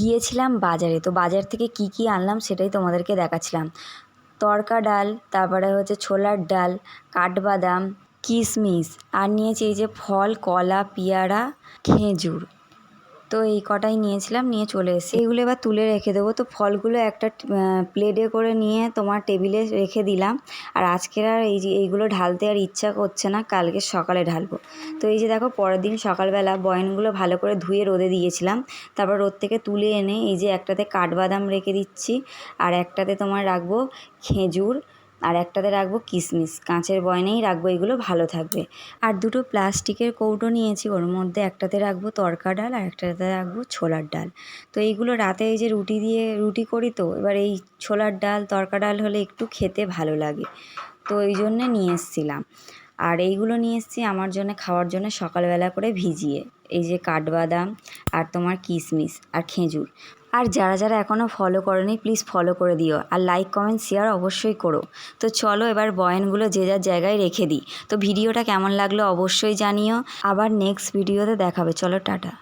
গিয়েছিলাম বাজারে, তো বাজার থেকে কি কি আনলাম সেটাই তোমাদেরকে দেখাচ্ছিলাম। তড়কা ডাল, তারপরে হচ্ছে ছোলার ডাল, কাঠবাদাম, কিশমিশ, আর নিয়েছি এই যে ফল, কলা, পেয়ারা, খেজুর। তো এই কটাই নিয়েছিলাম, নিয়ে চলে এসেছি। এইগুলো এবার তুলে রেখে দেবো। তো ফলগুলো একটা প্লেটে করে নিয়ে তোমার টেবিলে রেখে দিলাম। আর আজকের আর এই যে এইগুলো ঢালতে আর ইচ্ছা করছে না, কালকে সকালে ঢালবো। তো এই যে দেখো, পরের দিন সকালবেলা বয়ানগুলো ভালো করে ধুয়ে রোদে দিয়েছিলাম। তারপর রোদ থেকে তুলে এনে এই যে একটাতে কাঠবাদাম রেখে দিচ্ছি, আর একটাতে তোমার রাখবো খেজুর, আর একটাতে রাখবো কিশমিশ। কাঁচের বয়ানেই রাখবো, এগুলো ভালো থাকবে। আর দুটো প্লাস্টিকের কৌটো নিয়েছি, ওর মধ্যে একটাতে রাখবো তড়কা ডাল আর একটাতে রাখবো ছোলার ডাল। তো এইগুলো রাতে এই যে রুটি করি, তো এবার এই ছোলার ডাল তড়কা ডাল হলে একটু খেতে ভালো লাগে, তো এই জন্যে নিয়ে এসেছিলাম। আর এইগুলো নিয়ে এসেছি আমার জন্য খাওয়ার জন্য সকালবেলা করে ভিজিয়ে, এই যে কাঠবাদাম আর তোমার কিশমিশ আর খেজুর। আর যারা যারা এখনও ফলো করেনি প্লিজ ফলো করে দিও, আর লাইক কমেন্ট শেয়ার অবশ্যই করো। তো চলো এবার বয়ানগুলো যে যার জায়গায় রেখে দিই। তো ভিডিওটা কেমন লাগলো অবশ্যই জানিও। আবার নেক্সট ভিডিওতে দেখাবে। চলো টাটা।